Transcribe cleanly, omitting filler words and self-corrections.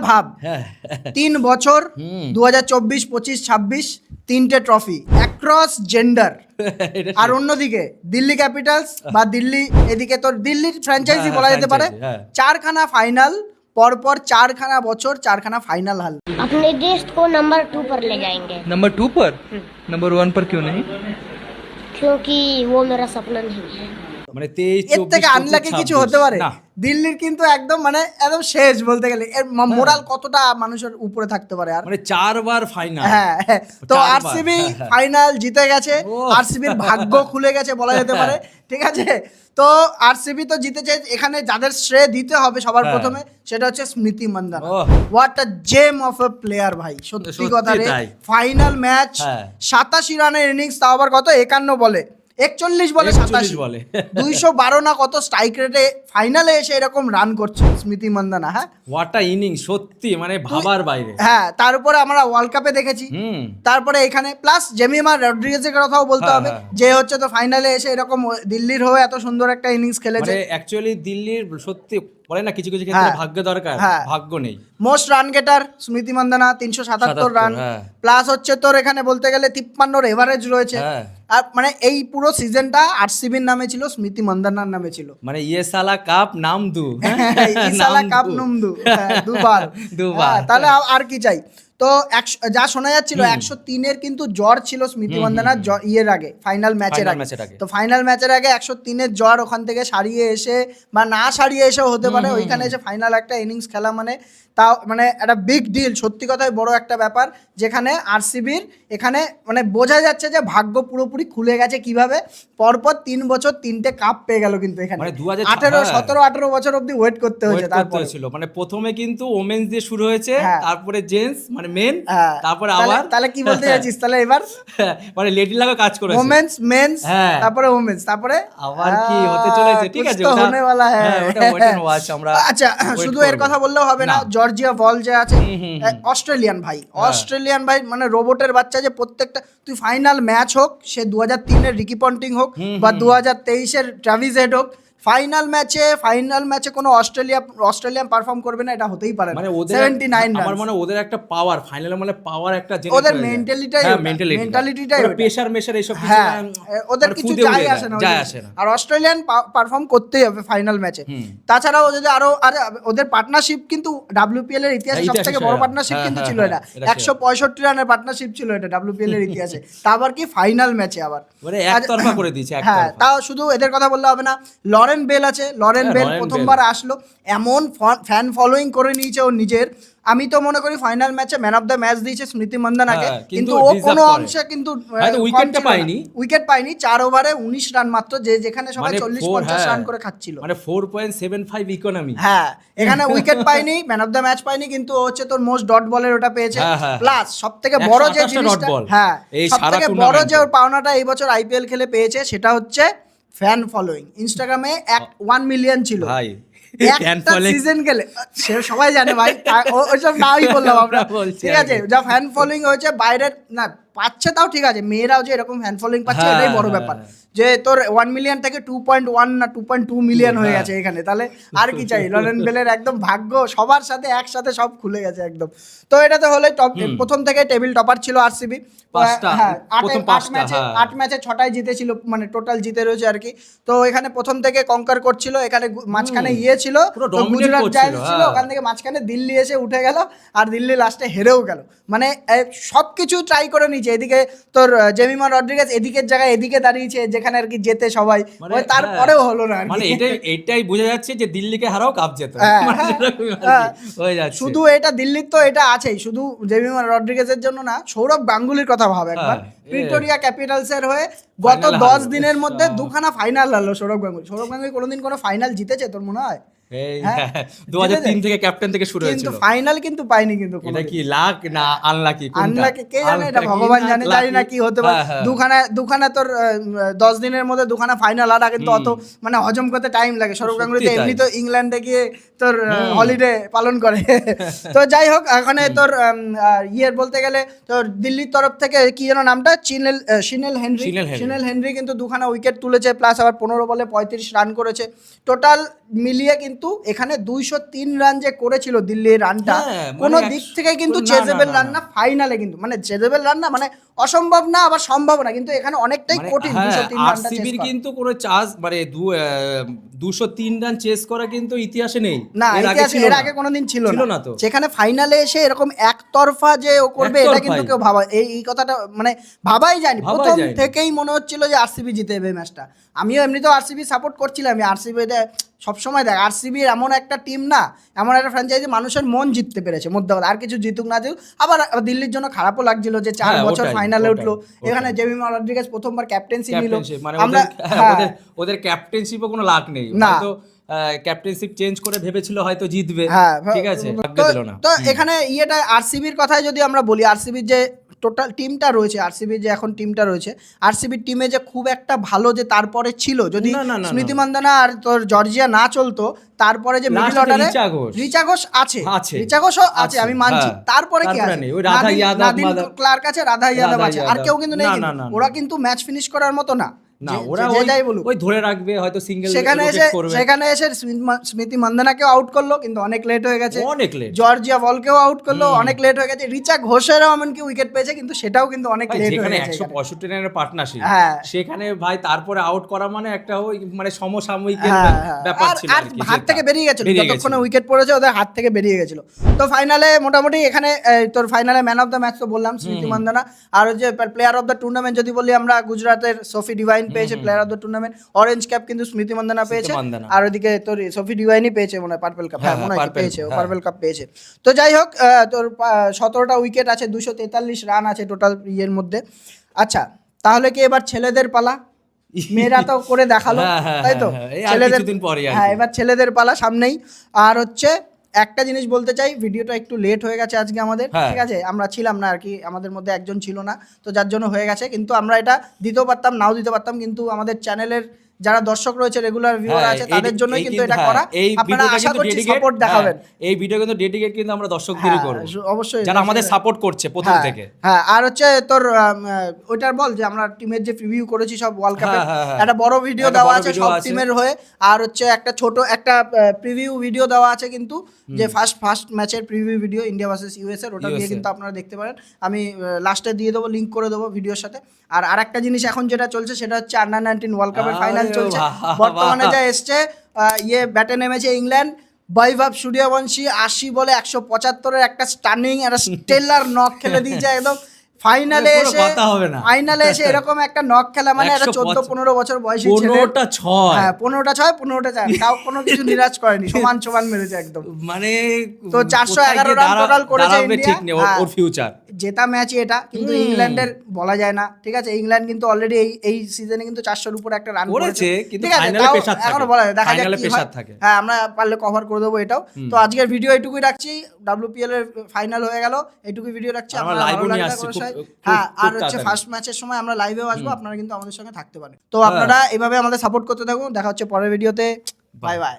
ভাব 3 বছর 2024, 25, 26 তিনটে ট্রফি অ্যাক্রস জেন্ডার। আর অন্যদিকে দিল্লি ক্যাপিটালস বা দিল্লি, এদিকে তোর দিল্লির ফ্র্যাঞ্চাইজি বলা যেতে পারে, 4খানা ফাইনাল পরপর, 4খানা বছর 4খানা ফাইনাল হাল। अपने देश को नंबर 2 पर ले जाएंगे। नंबर 2 पर? नंबर 1 पर क्यों नहीं? क्योंकि वो मेरा सपना नहीं है। মানে 23, এর থেকে আনলাকি কিছু হতে পারে? দিল্লির কিন্তু একদম মানে একদম শেষ বলতে গেলে। এর মোরাল কতটা মানুষের উপরে থাকতে পারে? আর মানে 4 বার ফাইনাল। হ্যাঁ, তো আরসিবি ফাইনাল জিতে গেছে, আরসিবির ভাগ্য খুলে গেছে বলা যেতে পারে, ঠিক আছে? তো আরসিবি তো জিতেছে, এখানে যাদের শ্রেয় দিতে হবে সবার প্রথমে সেটা হচ্ছে Smriti Mandhana. What a gem of a player ভাই, সত্যি কথা রে। ফাইনাল ম্যাচ 87 রানের ইনিংস, তাও আবার কত 51 বলে 41 বলে 87 বলে 212 না কত স্ট্রাইক রেটে ফাইনালে এসে এরকম রান করছে স্মৃতি মান্দানা। হ্যাঁ, হোয়াট আ ইনিংস, সত্যি মানে ভাবার বাইরে। হ্যাঁ, তার উপরে আমরা ওয়ার্ল্ড কাপে দেখেছি, তারপরে এখানে প্লাস জেমিমা রড্রিগেজের কথাও বলতে হবে, যে হচ্ছে তো ফাইনালে এসে এরকম দিল্লির হয়ে এত সুন্দর একটা ইনিংস খেলেছে। মানে অ্যাকচুয়ালি দিল্লির সত্যি বলে না, কিছু কিছু ক্ষেত্রে ভাগ্য দরকার, ভাগ্য নেই। মোস্ট রান গেটার স্মৃতি মান্দানা 377 রান, প্লাস হচ্ছে তোর এখানে বলতে গেলে 53 এভারেজ রয়েছে। আর মানে এই পুরো সিজনটা আরসিবির নামে ছিল, স্মৃতি মান্দানার নামে ছিল। মানে ইয়ে সালা কাপ নাম দু, সালা কাপ নাম দু, দুবার। তাহলে আর কি চাই? তো যা শোনা যাচ্ছিল 103-এর কিন্তু জ্বর ছিল স্মৃতি মান্দানার ইয়ের আগে, ফাইনাল ম্যাচের আগে। তো ফাইনাল ম্যাচের আগে 103-এর জ্বর ওখান থেকে সারিয়ে এসে বা না সারিয়ে এসেও হতে পারে, ওইখানে এসে ফাইনাল একটা ইনিংস খেলা মানে তাও মানে একটা বিগ ডিল, সত্যি কথাই বড় একটা ব্যাপার, যেখানে আরসিবির এখানে মানে বোঝা যাচ্ছে যে ভাগ্য পুরোপুরি খুলে গেছে কিভাবে। পরপর 3 বছর 3টে কাপ পেয়ে গেল কিন্তু এখানে। 18 বছর অব্দি ওয়েট করতে হয়েছে। তারপরে ছিল মানে প্রথমে কিন্তু ওমেন্স দিয়ে শুরু হয়েছে, তারপরে জেন্টস মানে মেন, তারপরে আবার তাহলে কি বলতে যাচ্ছিস তাহলে এবার? মানে লেডি লাগা কাজ করেছে, ওমেন্স মেন্স তারপরে ওমেন্স, তারপরে আবার কি হতে চলেছে, ঠিক আছে? ওটা হোনে वाला है, ওটা ওয়েট এন্ড ওয়াচ আমরা। আচ্ছা, শুধু এর কথা বললেও হবে না, জর্জিয়া বল যে আছে অস্ট্রেলিয়ান ভাই মানে রোবটের বাচ্চা, যে প্রত্যেকটা তুই ফাইনাল ম্যাচ হোক, সে 2003-এর রিকি পন্টিং হোক বা 2023-এর ট্রাভিস হেড হোক, ফাইনাল ম্যাচে কোনো অস্ট্রেলিয়ান পারফর্ম করবে না, এটা হতেই পারে না। মানে 79 আমার মনে ওদের একটা পাওয়ার, ফাইনালে মানে পাওয়ার একটা ওদের মেন্টালিটিটাই প্রেসার মেশার এইসব কিছু ওদের কিছু যায় আসে না। আর অস্ট্রেলিয়ান পারফর্ম করতেই হবে ফাইনাল ম্যাচে। তাছাড়াও যদি আরো ওদের পার্টনারশিপ কিন্তু WPL এর ইতিহাসে সবথেকে বড় পার্টনারশিপ কিন্তু ছিল এটা, 165 রানের পার্টনারশিপ ছিল এটা WPL এর ইতিহাসে, তারপর কি ফাইনাল ম্যাচে আবার মানে একতরফা করে দিয়েছে। হ্যাঁ, তাও শুধু এদের কথা বললে হবে না, লরেন বেল আছে, লরেন বেল প্রথমবার আসলো, এমন ফ্যান ফলোইং করে নিয়েছে ওর নিজের। আমি তো মনে করি ফাইনাল ম্যাচে ম্যান অফ দ্য ম্যাচ দিয়েছে স্মৃতি মান্দানাকে, কিন্তু ও কোনো অংশে কিন্তু উইকেট পায়নি। 4 ওভারে 19 রান মাত্র, যেখানে সবাই 40-50 রান করে খাচ্ছিল, মানে 4.75 ইকোনমি। হ্যাঁ, এখানে উইকেট পায়নি, ম্যান অফ দ্য ম্যাচ পায়নি, কিন্তু ও হচ্ছে তোর মোস্ট ডট বলের ওটা পেয়েছে। প্লাস সবথেকে বড় যে জিনিসটা, সবথেকে বড় যে ওর পাওনাটা এই বছর আইপিএল খেলে পেয়েছে, সেটা হচ্ছে ফ্যান ফলোইং। ইনস্টাগ্রামে 1 মিলিয়ন ছিল ভাই, একটা সিজন গেলে সে সবাই জানে ভাই, ওইসব নাই বললাম আমরা, ঠিক আছে? যা ফ্যান ফলোইং হয়েছে বাইরের না পাচ্ছে, তাও ঠিক আছে, মেয়েরাও যে এরকম ফ্যান ফলোইং পাচ্ছে, এটাই বড় ব্যাপার, যে তোর 1 মিলিয়ন থেকে 2.1 না 2.2 মিলিয়ন হয়ে গেছে এখানে। তাহলে আর কি চাই? লরেন বেলের একদম ভাগ্য সবার সাথে একসাথে সব খুলে গেছে একদম। তো এটা তো হলে প্রথম থেকে টেবিল টপার ছিল আরসিবি। 8 ম্যাচে 6টাই জিতেছিল, মানে টোটাল জিতে রয়েছে আর কি। তো এখানে প্রথম থেকে কঙ্কার করছিল, এখানে মাঝখানে ছিল গুজরাট জায়ান্টস ছিল, ওখান থেকে মাঝখানে দিল্লি এসে উঠে গেল, আর দিল্লি লাস্টে হেরেও গেল। মানে সবকিছু ট্রাই করে নিয়েছে। এদিকে তোর জেমিমা রড্রিগেজ এদিকের জায়গায় এদিকে দাঁড়িয়েছে, যেখানে আর কি যেতে সবাই, তারপরেও হলো না। মানে এটাই বোঝা যাচ্ছে যে দিল্লিকে হারাও কাপ যেতে হয়ে যাচ্ছে। শুধু এটা দিল্লির তো এটা আছেই, শুধু জেমিমা রড্রিগেজের জন্য না, সৌরভ গাঙ্গুলির কথা ভাব একবার। ভিক্টোরিয়া ক্যাপিটালস এর হয়ে গত 10 দিনের মধ্যে 2খানা ফাইনাল হারলো সৌরভ গাঙ্গুলি। কোনোদিন কোনো ফাইনাল জিতেছে তোর মনে হয়? 2003 থেকে ক্যাপ্টেন থেকে শুরু হয়েছিল, কিন্তু ফাইনাল কিন্তু পাইনি। কিন্তু এটা কি লাক না আনলাকি? কে জানে, এটা ভগবান জানে, জানি না কি হতে পারে। দুখানা তোর 10 দিনের মধ্যে 2খানা ফাইনাল আর কিন্তু অত মানে হজম করতে টাইম লাগে। সৌরভ গাঙ্গুলি তো এমনি তো ইংল্যান্ডে গিয়ে তোর হলিডে পালন করে। তো যাই হোক, এখানে তোর ইয়ের বলতে গেলে তোর দিল্লির তরফ থেকে কি যেন নামটা, শিনেল হেনরি কিন্তু 2খানা উইকেট তুলেছে, প্লাস আবার 15 বলে 35 রান করেছে। টোটাল মিলিয়ে কিন্তু কিন্তু এখানে 203 রান যে করেছিল দিল্লির রানটা হ্যাঁ, মানে কোনো দিক থেকে কিন্তু না, চেজেবল না, রান না ফাইনালে, কিন্তু মানে চেজেবল রান না, মানে অসম্ভব না আবার সম্ভব না, কিন্তু এখানে অনেকটাই কঠিন 203 রানটা চেস আরসিবির করা। কিন্তু কোনো চার্জ মানে 203 রান চেস করা কিন্তু ইতিহাসে নেই, না এর আগে ইতিহাসে ছিল এর না। আগে কোনোদিন ছিল ছিল না তো। যেখানে ফাইনালে এসে এরকম একতরফা যে ও করবে এটা কিন্তু একতরফাই। কেউ ভাবা এই কথাটা মানে ভাবাই যায়নি, ভাবাই প্রথম যায়নি। থেকেই মনে হচ্ছিল যে আরসিবি জিতে যাবে ম্যাচটা। আমিও এমনিতেও আরসিবি সাপোর্ট করছিলাম, আরসিবি সবসময় দেখ আরসিবি এমন একটা টিম না, এমন একটা ফ্র্যাঞ্চাইজি মানুষের মন জিততে পেরেছে মধ্যে কথা, আর কিছু জিতুক না জিতুক। আবার দিল্লির জন্য খারাপও লাগছিল যে 4 হ্যাঁ, বছর ওটাই, ফাইনালে ওটাই, উঠলো, এখানে ওটাই। জেমিমা রড্রিগেজ প্রথমবার ক্যাপ্টেন্সি নিল, ক্যাপ্টেনশিপ মানে আমরা ওদের ক্যাপ্টেনশিপও কোনো লাক নেই, না। হয়তো ক্যাপ্টেনশিপ চেঞ্জ করে ভেবেছিল হয়তো জিতবে, হ্যাঁ ঠিক আছে, ভাগ্য তো দিল না। তো এখানে ইয়েটা আরসিবির কথাই যদি আমরা বলি, আরসিবির যে টোটাল টিমটা রয়েছে, আরসিবির যে এখন টিমটা রয়েছে, আরসিবির টিমে যে খুব একটা ভালো যে তারপরে ছিল, যদি না, না, না, স্মৃতি মান্দানা আর তোর জর্জিয়া না চলতো, তারপরে যে মিডল Last এ অর্ডারে রিচা ঘোষ আছে, আছে। রিচা ঘোষও আছে, আছে, আমি মানছি, হ্যাঁ। তারপরে কি তারপরে আছে, নেই, ওই রাধা ইয়াদব, ক্লার্ক আছে, রাধা ইয়াদব আছে, আর ইয়াদব। কেউ কিন্তু নেই না, কিন্তু। না, না, না। ওরা কিন্তু ম্যাচ ফিনিশ করার মতো না, না, যে- ওরা যে যাই বলুক। ওই ধরে রাখবে, হয়তো সিঙ্গেল সেখানে এসে স্মৃতি মান্দানাকেও আউট করলো, কিন্তু অনেক লেট হয়ে গেছে, অনেক লেট। জর্জিয়া বলকেও আউট করলো, অনেক লেট হয়ে গেছে, রিচা ঘোষেরও এমনকি উইকেট পেয়েছে, কিন্তু সেটাও কিন্তু অনেক লেট হয়ে যেখানে গেছে এখানে। 165 রানের পার্টনারশিপ, হ্যাঁ। সেখানে ভাই তারপরে আউট করা মানে একটা ওই মানে সমসাময়িক হ্যাঁ, হ্যাঁ। ব্যাপার আর- ছিল আর আর কি, হাত যেটা। থেকে বেরিয়ে গেছিল, বেরিয়ে যতক্ষণে গেছিল। উইকেট পড়েছে ওদের হাত থেকে বেরিয়ে গেছিল। তো ফাইনালে মোটামুটি এখানে তোর ফাইনালে ম্যান অফ দ্য ম্যাচ তো বললাম স্মৃতি মান্দানা, আর ওই যে প্লেয়ার অফ দ্য টুর্নামেন্ট যদি বলি আমরা, গুজরাটের সোফি ডিভাইন পেয়েছে player of the tournament, orange cap কিন্তু স্মৃতি মান্দানা পেয়েছে, মান্দানা। আর ওইদিকে তোর সোফি ডিভাইনই পেয়েছে মনে হয় পার্পল কাপ, হ্যাঁ হ্যাঁ, মনে হয় কি purple, পেয়েছে, ও হ্যাঁ। পার্পল কাপ পেয়েছে। তো যাই হোক, তোর 17টা উইকেট আছে, 243 রান আছে টোটাল ইয়ের মধ্যে। আচ্ছা, তাহলে কি এবার ছেলেদের পালা? মেয়েরা তো করে দেখালো, হ্যাঁ, হ্যাঁ, তাই তো, হ্যাঁ, এই আর কিছুদিন পরেই আর কি। হ্যাঁ এবার ছেলেদের পালা সামনেই। আর হচ্ছে একটা জিনিস বলতে চাই, ভিডিওটা একটু লেট হয়ে গেছে আজকে আমাদের, হ্যাঁ। ঠিক আছে, আমরা ছিলাম না আর কি, আমাদের মধ্যে একজন ছিল না, তো যার জন্য হয়ে গেছে, কিন্তু আমরা এটা দিতেও পারতাম নাও দিতে পারতাম, কিন্তু আমাদের চ্যানেলের যারা দর্শক রয়েছে, রেগুলার ভিউয়ার হ্যাঁ, আছে, তাদের জন্য এই কিন্তু এটা হ্যাঁ, করা, এই আপনারা ভিডিওটা আশা কিন্তু করছি ডেডিকেট, সাপোর্ট দেখাবেন। এই ভিডিও কিন্তু ডেডিকেট কিন্তু আমরা দর্শকদেরই করব, অবশ্যই যারা আমাদের সাপোর্ট করছে প্রথম হ্যাঁ, থেকে। হ্যাঁ, আর হচ্ছে তোর ওইটার বল যে আমরা টিমের যে প্রিভিউ করেছি সব ওয়ার্ল্ড কাপে, হ্যাঁ, হ্যাঁ। একটা বড় ভিডিও একটা দেওয়া বড় আছে ভিডিও সব আছে। টিমের হয়ে, আর হচ্ছে একটা ছোট একটা প্রিভিউ ভিডিও দেওয়া আছে কিন্তু, যে ফার্স্ট ম্যাচের preview video India versus US এর, ওটা দিয়ে USA কিন্তু আপনারা দেখতে পারেন, আমি লাস্টে দিয়ে দেবো, লিঙ্ক করে দেবো ভিডিওর সাথে। আর আরেকটা জিনিস এখন যেটা চলছে সেটা হচ্ছে আন্ডার 19 ওয়ার্ল্ড কাপের ফাইনাল আরে চলছে বাহ, বর্তমানে, বাহ। যা এসছে ইয়ে ব্যাটে নেমেছে ইংল্যান্ড, বৈভব সূর্যবংশী 80 বলে 175-এর একটা স্টানিং একটা স্টেলার নক খেলে দিয়েছে একদম ফাইনালে কোনো এসে, কথা হবে না। ফাইনালে এসে এরকম একটা নক খেলা মানে একটা 14-15 বছর বয়সী ছেলে, 15টা 6 হ্যাঁ 15টা 6 15টা 4, তাও কোনো কিছু নিরাশ করেনি, সমান সমান মেরেছে একদম। মানে তো 411 রান টোটাল করেছে ইন্ডিয়া, ঠিক নেই হ্যাঁ। ওর ফিউচার। জেতা ম্যাচ এটা, কিন্তু ইংল্যান্ডের বলা যায় না, ঠিক আছে, ইংল্যান্ড কিন্তু অলরেডি এই সিজনে কিন্তু 400-র উপরে একটা রান করেছে, কিন্তু ঠিক আছে, ফাইনালে তাও পেসার থাকে, এখনো বলা যায়, দেখা যাক ফাইনালে কি পেসার হয়। থাকে। হ্যাঁ আমরা পারলে কভার করে দেবো এটাও। তো আজকের ভিডিও এইটুকুই রাখছি, WPL এর ফাইনাল হয়ে গেল, এইটুকুই ভিডিও রাখছি, আমরা আপনারা live-ও ভালো নিয়ে লাগলে আসছি, অবশ্যই। খুব হ্যাঁ, আর হচ্ছে তাড়াতাড়ি। ফার্স্ট ম্যাচের সময় আমরা লাইভেও আসবো, আপনারা কিন্তু আমাদের সঙ্গে থাকতে পারেন। তো আপনারা এভাবে আমাদের সাপোর্ট করতে থাকুন, দেখা হচ্ছে পরের ভিডিওতে, বাই বাই।